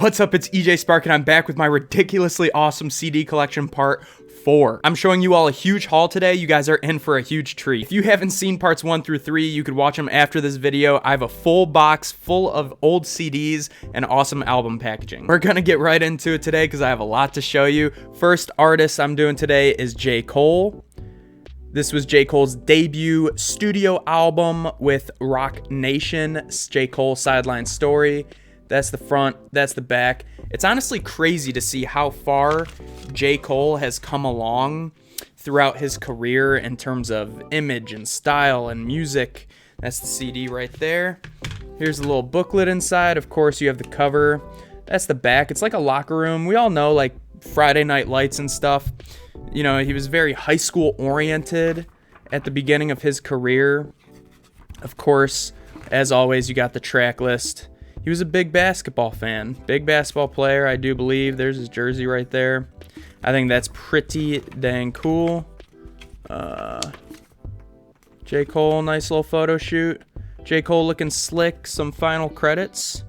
What's up, it's EJ Spark, and I'm back with my ridiculously awesome CD collection part 4. I'm showing you all a huge haul today. You guys are in for a huge treat. If you haven't seen parts 1 through 3, you could watch them after this video. I have a full box full of old CDs and awesome album packaging. We're gonna get right into it today because I have a lot to show you. First artist I'm doing today is J. Cole. This was J. Cole's debut studio album with Rock Nation, J. Cole Sideline Story. That's the front, that's the back. It's honestly crazy to see how far J. Cole has come along throughout his career in terms of image and style and music. That's the CD right there. Here's a little booklet inside. Of course, you have the cover. That's the back. It's like a locker room. We all know, like, Friday Night Lights and stuff. You know, he was very high school oriented at the beginning of his career. Of course, as always, you got the track list. He was a big basketball fan, big basketball player, I do believe. There's his jersey right there. I think that's pretty dang cool. J. Cole, nice little photo shoot. J. Cole looking slick, some final credits.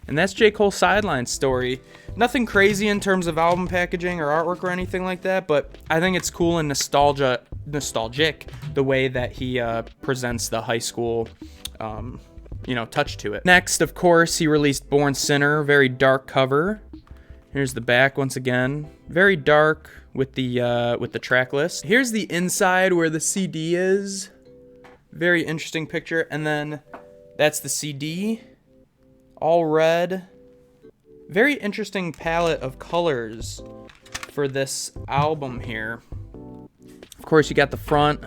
And that's J. Cole Sideline Story. Nothing crazy in terms of album packaging or artwork or anything like that, but I think it's cool and nostalgic the way that he presents the high school touch to it. Next, of course, he released Born Sinner, very dark cover. Here's the back once again, very dark with the track list. Here's the inside where the CD is. Very interesting picture, and then that's the CD, all red. Very interesting palette of colors for this album here. Of course, you got the front.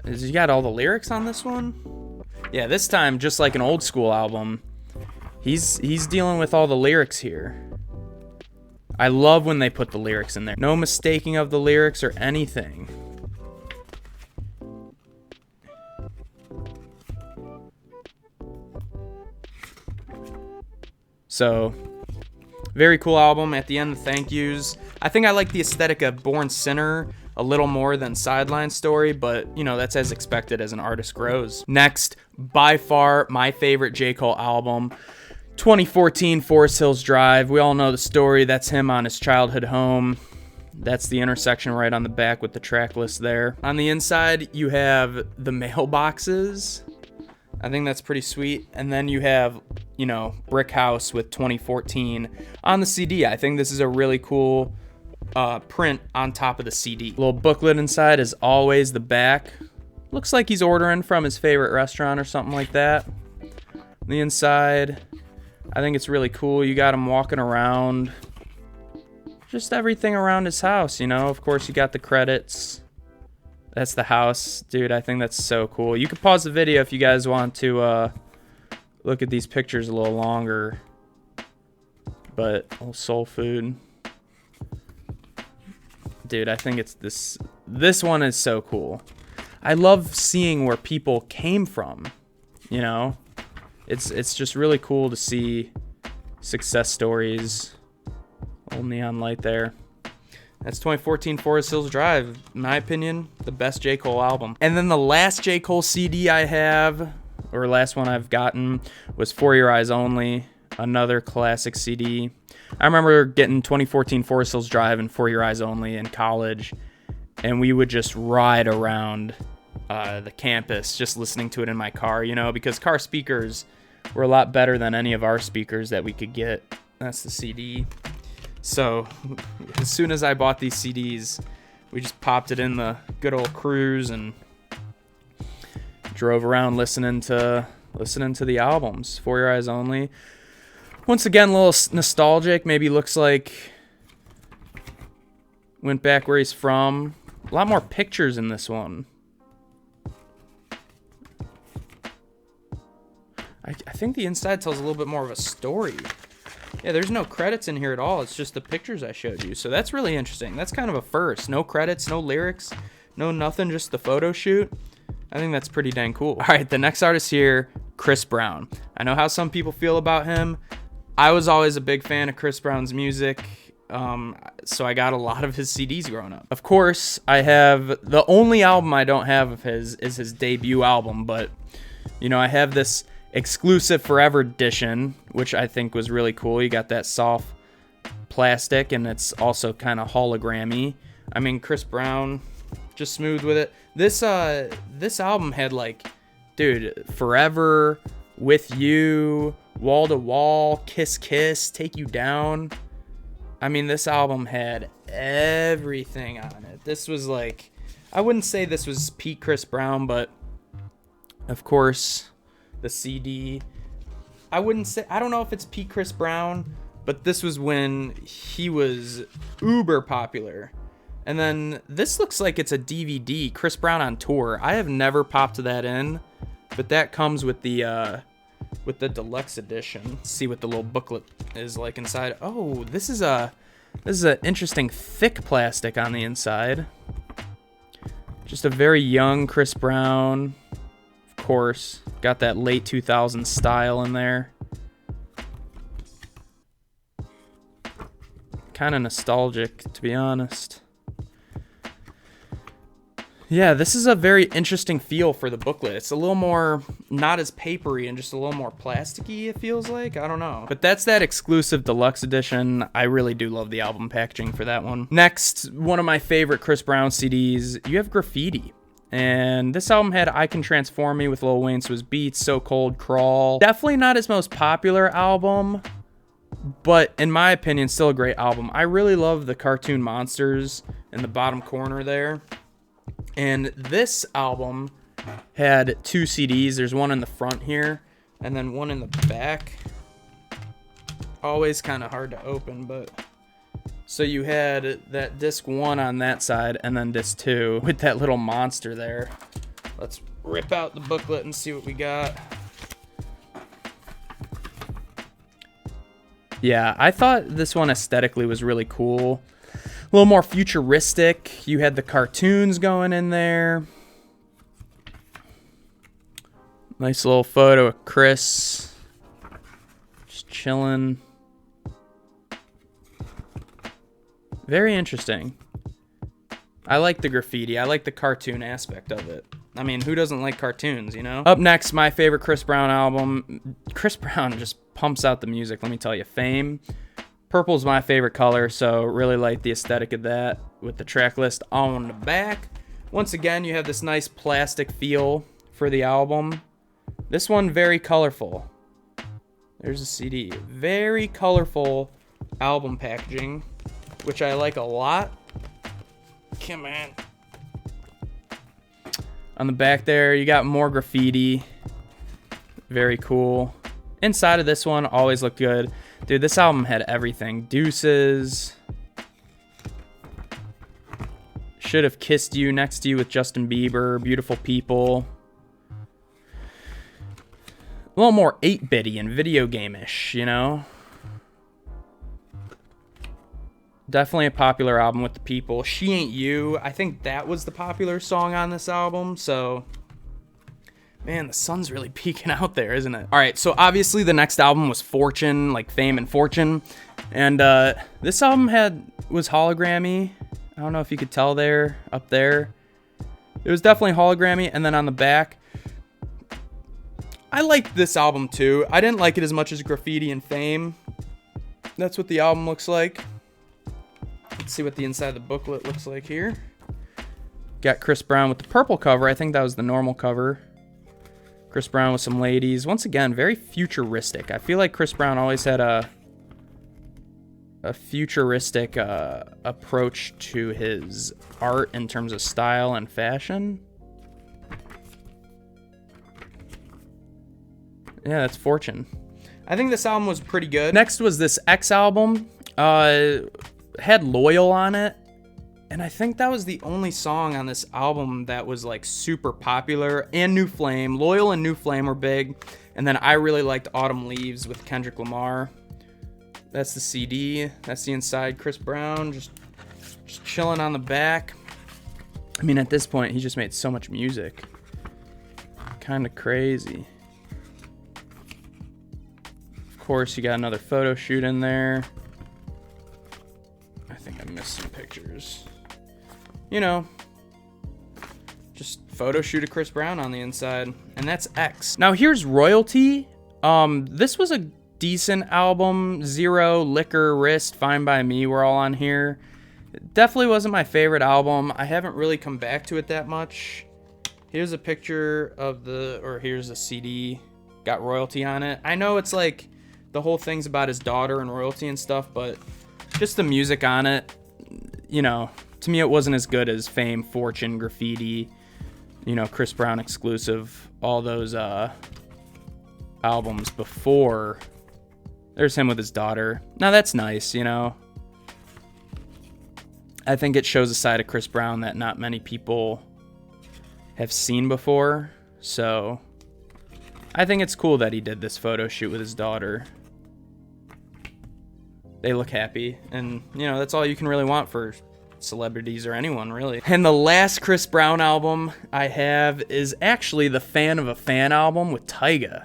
You got all the lyrics on this one? Yeah, this time, just like an old school album, he's dealing with all the lyrics here. I love when they put the lyrics in there. No mistaking of the lyrics or anything. So, very cool album. At the end, the thank yous. I think I like the aesthetic of Born Sinner a little more than Sideline Story, but, you know, that's as expected as an artist grows. Next, by far, my favorite J. Cole album, 2014 Forest Hills Drive. We all know the story. That's him on his childhood home. That's the intersection right on the back with the track list there. On the inside, you have the mailboxes. I think that's pretty sweet. And then you have, you know, Brick House with 2014 on the CD. I think this is a really cool print on top of the CD. Little booklet inside as always. The back looks like he's ordering from his favorite restaurant or something like that. The inside, I think it's really cool. You got him walking around, just everything around his house, you know. Of course, you got the credits. That's the house. Dude, I think that's so cool. You can pause the video if you guys want to look at these pictures a little longer. But, oh, soul food. Dude, I think it's this one is so cool. I love seeing where people came from, you know? It's just really cool to see success stories. Old neon light there. That's 2014 Forest Hills Drive. In my opinion, the best J. Cole album. And then the last J. Cole CD I have, or last one I've gotten, was For Your Eyes Only. Another classic CD. I remember getting 2014 Forest Hills Drive and For Your Eyes Only in college, and we would just ride around the campus just listening to it in my car, you know, because car speakers were a lot better than any of our speakers that we could get. That's the CD. So as soon as I bought these CDs, we just popped it in the good old cruise and drove around listening to the albums. For Your Eyes Only. Once again, a little nostalgic. Maybe looks like went back where he's from. A lot more pictures in this one. I think the inside tells a little bit more of a story. Yeah, there's no credits in here at all. It's just the pictures I showed you. So that's really interesting. That's kind of a first. No credits, no lyrics, no nothing, just the photo shoot. I think that's pretty dang cool. All right, the next artist here, Chris Brown. I know how some people feel about him. I was always a big fan of Chris Brown's music, so I got a lot of his CDs growing up. Of course, I have the only album I don't have of his is his debut album, but, you know, I have this exclusive Forever edition, which I think was really cool. You got that soft plastic, and it's also kind of hologrammy. I mean, Chris Brown, just smooth with it. This album had like, dude, Forever, With You, Wall to Wall, Kiss Kiss, Take You Down. I mean, this album had everything on it. This was like, I wouldn't say this was peak Chris Brown, but of course, the CD. I wouldn't say, I don't know if it's peak Chris Brown, but this was when he was uber popular. And then this looks like it's a DVD, Chris Brown on tour. I have never popped that in, but that comes with the deluxe edition. Let's see what the little booklet is like inside. Oh, this is an interesting thick plastic on the inside. Just a very young Chris Brown. Of course, got that late 2000s style in there. Kind of nostalgic, to be honest. Yeah, this is a very interesting feel for the booklet. It's a little more, not as papery and just a little more plasticky, it feels like. I don't know. But that's that exclusive deluxe edition. I really do love the album packaging for that one. Next, one of my favorite Chris Brown CDs, you have Graffiti. And this album had I Can Transform Me with Lil Wayne, so it was Beats, So Cold, Crawl. Definitely not his most popular album, but in my opinion, still a great album. I really love the cartoon monsters in the bottom corner there. And this album had 2 CDs. There's one in the front here, and then one in the back. Always kind of hard to open, but... So you had that disc 1 on that side, and then disc 2 with that little monster there. Let's rip out the booklet and see what we got. Yeah, I thought this one aesthetically was really cool. A little more futuristic. You had the cartoons going in there. Nice little photo of Chris. Just chilling. Very interesting. I like the graffiti. I like the cartoon aspect of it. I mean, who doesn't like cartoons, you know? Up next, my favorite Chris Brown album. Chris Brown just pumps out the music, let me tell you. F.a.m.e. Purple's my favorite color, so really like the aesthetic of that with the track list on the back. Once again, you have this nice plastic feel for the album. This one, very colorful. There's a CD. Very colorful album packaging, which I like a lot. Come on. On the back there, you got more graffiti. Very cool. Inside of this one, always looked good. Dude, this album had everything. Deuces. Should Have Kissed You, Next to You with Justin Bieber. Beautiful People. A little more 8-bitty and video game-ish, you know? Definitely a popular album with the people. She Ain't You. I think that was the popular song on this album, so... Man, the sun's really peeking out there, isn't it? All right, so obviously the next album was Fortune, like Fame and Fortune. And this album was hologrammy. I don't know if you could tell there, up there. It was definitely hologrammy. And then on the back, I liked this album too. I didn't like it as much as Graffiti and Fame. That's what the album looks like. Let's see what the inside of the booklet looks like here. Got Chris Brown with the purple cover. I think that was the normal cover. Chris Brown with some ladies. Once again, very futuristic. I feel like Chris Brown always had a futuristic approach to his art in terms of style and fashion. Yeah, that's Fortune. I think this album was pretty good. Next was this X album. Had Loyal on it. And I think that was the only song on this album that was like super popular. And New Flame. Loyal and New Flame were big. And then I really liked Autumn Leaves with Kendrick Lamar. That's the CD. That's the inside. Chris Brown just chilling on the back. I mean, at this point, he just made so much music. Kind of crazy. Of course, you got another photo shoot in there. I think I missed some pictures. You know, just photo shoot of Chris Brown on the inside. And that's X. Now here's Royalty. This was a decent album. Zero, Liquor, Wrist, Fine By Me were all on here. It definitely wasn't my favorite album. I haven't really come back to it that much. Here's a picture of here's a CD. Got Royalty on it. I know it's like the whole thing's about his daughter and royalty and stuff, but just the music on it, you know, to me it wasn't as good as Fame, Fortune, Graffiti, you know, Chris Brown exclusive, all those albums before. There's him with his daughter. Now that's nice, you know. I think it shows a side of Chris Brown that not many people have seen before, so I think it's cool that he did this photo shoot with his daughter. They look happy, and you know, that's all you can really want for celebrities or anyone, really. And the last Chris Brown album I have is actually the Fan of a Fan album with Tyga.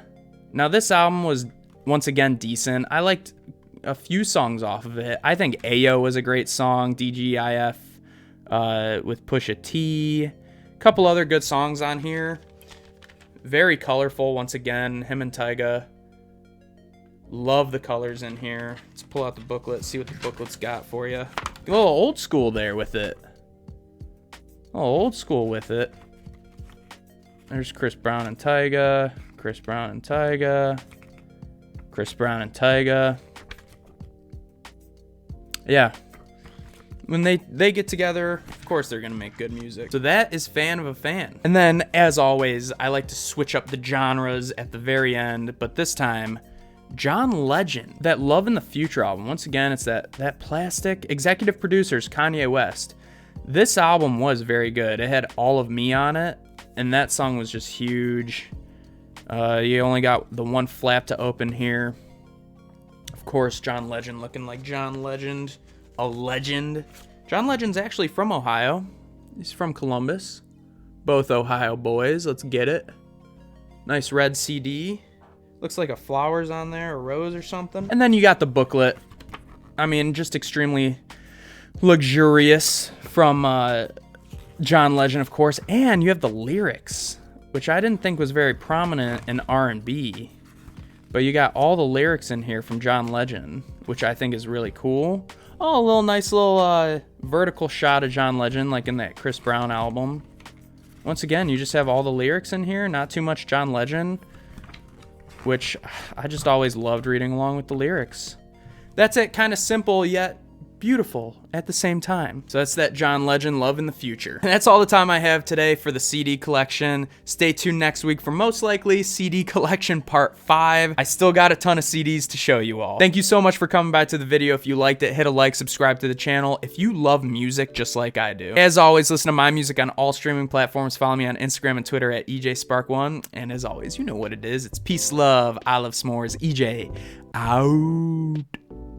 Now this album was once again decent. I liked a few songs off of it. I think Ayo was a great song, DGIF with Pusha T. A couple other good songs on here. Very colorful once again, him and Tyga. Love the colors in here. Let's pull out the booklet, see what the booklet's got for you. A little old school there with it. A little old school with it. There's Chris Brown and Tyga. Chris Brown and Tyga. Chris Brown and Tyga. Yeah. When they get together, of course they're going to make good music. So that is Fan of a Fan. And then, as always, I like to switch up the genres at the very end, but this time, John Legend, that Love in the Future album. Once again, it's that plastic. Executive producers, Kanye West. This album was very good. It had All of Me on it, and that song was just huge. You only got the one flap to open here. Of course, John Legend looking like John Legend. A legend. John Legend's actually from Ohio. He's from Columbus. Both Ohio boys. Let's get it. Nice red CD. Looks like a flower's on there, a rose or something. And then you got the booklet. I mean, just extremely luxurious from John Legend, of course. And you have the lyrics, which I didn't think was very prominent in R&B. But you got all the lyrics in here from John Legend, which I think is really cool. Oh, a little nice little vertical shot of John Legend, like in that Chris Brown album. Once again, you just have all the lyrics in here, not too much John Legend, which I just always loved reading along with the lyrics. That's it, kind of simple yet beautiful at the same time. So that's that John Legend, Love in the Future. And that's all the time I have today for the CD collection. Stay tuned next week for most likely CD collection part 5. I still got a ton of CDs to show you all. Thank you so much for coming by to the video. If you liked it, hit a like, subscribe to the channel. If you love music just like I do. As always, listen to my music on all streaming platforms. Follow me on Instagram and Twitter at EJSpark1. And as always, you know what it is. It's peace, love, I love s'mores. EJ, out.